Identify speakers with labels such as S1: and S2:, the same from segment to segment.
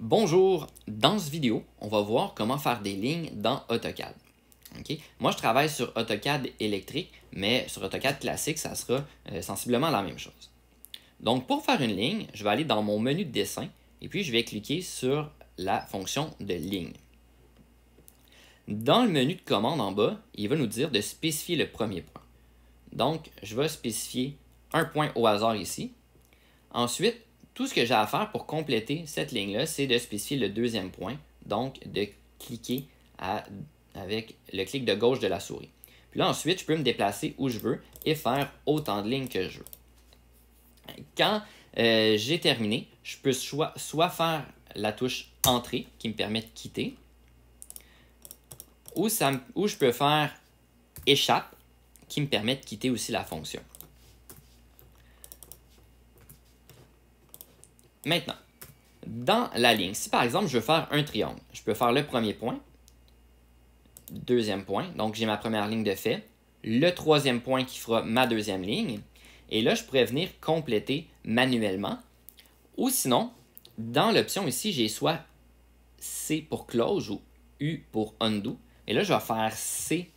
S1: Bonjour, dans cette vidéo, on va voir comment faire des lignes dans AutoCAD. Moi, je travaille sur AutoCAD électrique, mais sur AutoCAD classique, ça sera sensiblement la même chose. Donc, pour faire une ligne, je vais aller dans mon menu de dessin et puis je vais cliquer sur la fonction de ligne. Dans le menu de commande en bas, il va nous dire de spécifier le premier point. Donc, je vais spécifier un point au hasard ici. Ensuite, tout ce que j'ai à faire pour compléter cette ligne-là, c'est de spécifier le deuxième point, donc de cliquer avec le clic de gauche de la souris. Puis là, ensuite, je peux me déplacer où je veux et faire autant de lignes que je veux. Quand j'ai terminé, je peux soit faire la touche Entrée qui me permet de quitter, ou je peux faire Échappe qui me permet de quitter aussi la fonction. Maintenant, dans la ligne, si par exemple je veux faire un triangle, je peux faire le premier point, deuxième point, donc j'ai ma première ligne de fait, le troisième point qui fera ma deuxième ligne, et là je pourrais venir compléter manuellement, ou sinon, dans l'option ici, j'ai soit C pour close ou U pour undo, et là je vais faire C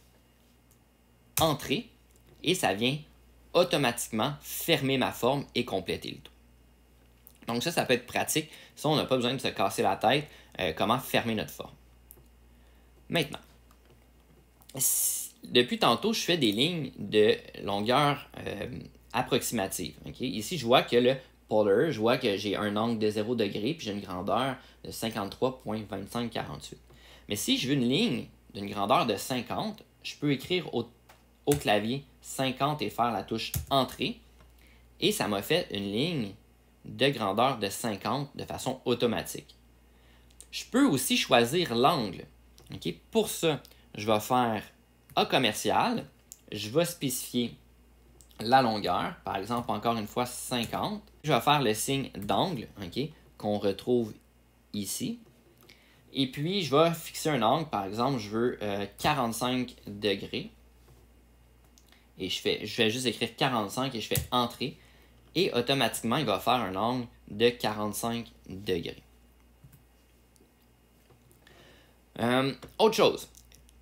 S1: entrée, et ça vient automatiquement fermer ma forme et compléter le tout. Donc ça peut être pratique. Ça, on n'a pas besoin de se casser la tête comment fermer notre forme. Maintenant, depuis tantôt, je fais des lignes de longueur approximative. Ici, je vois que le polar, je vois que j'ai un angle de 0 degré puis j'ai une grandeur de 53,2548. Mais si je veux une ligne d'une grandeur de 50, je peux écrire au clavier 50 et faire la touche Entrée. Et ça m'a fait une ligne de grandeur de 50 de façon automatique. Je peux aussi choisir l'angle. Pour ça, je vais faire A commercial, je vais spécifier la longueur, par exemple encore une fois 50. Je vais faire le signe d'angle qu'on retrouve ici. Et puis je vais fixer un angle, par exemple je veux 45 degrés. Et je vais juste écrire 45 et je fais Entrée. Et automatiquement, il va faire un angle de 45 degrés. Autre chose,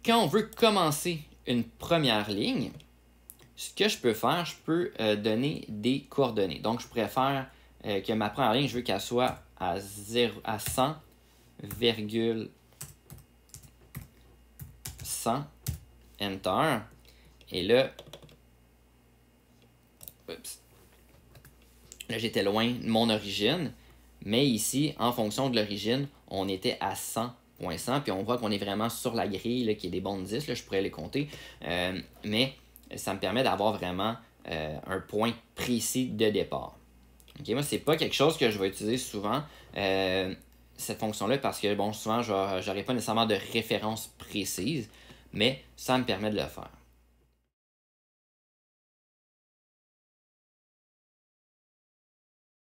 S1: quand on veut commencer une première ligne, ce que je peux faire, je peux donner des coordonnées. Donc, je préfère que ma première ligne, je veux qu'elle soit à 100,100, Enter. Et là, là, j'étais loin de mon origine, mais ici, en fonction de l'origine, on était à 100,100, puis on voit qu'on est vraiment sur la grille, là, qui est des bons 10, là, je pourrais les compter, mais ça me permet d'avoir vraiment un point précis de départ. Moi, c'est pas quelque chose que je vais utiliser souvent, cette fonction-là, parce que, bon, souvent, je n'aurai pas nécessairement de référence précise, mais ça me permet de le faire.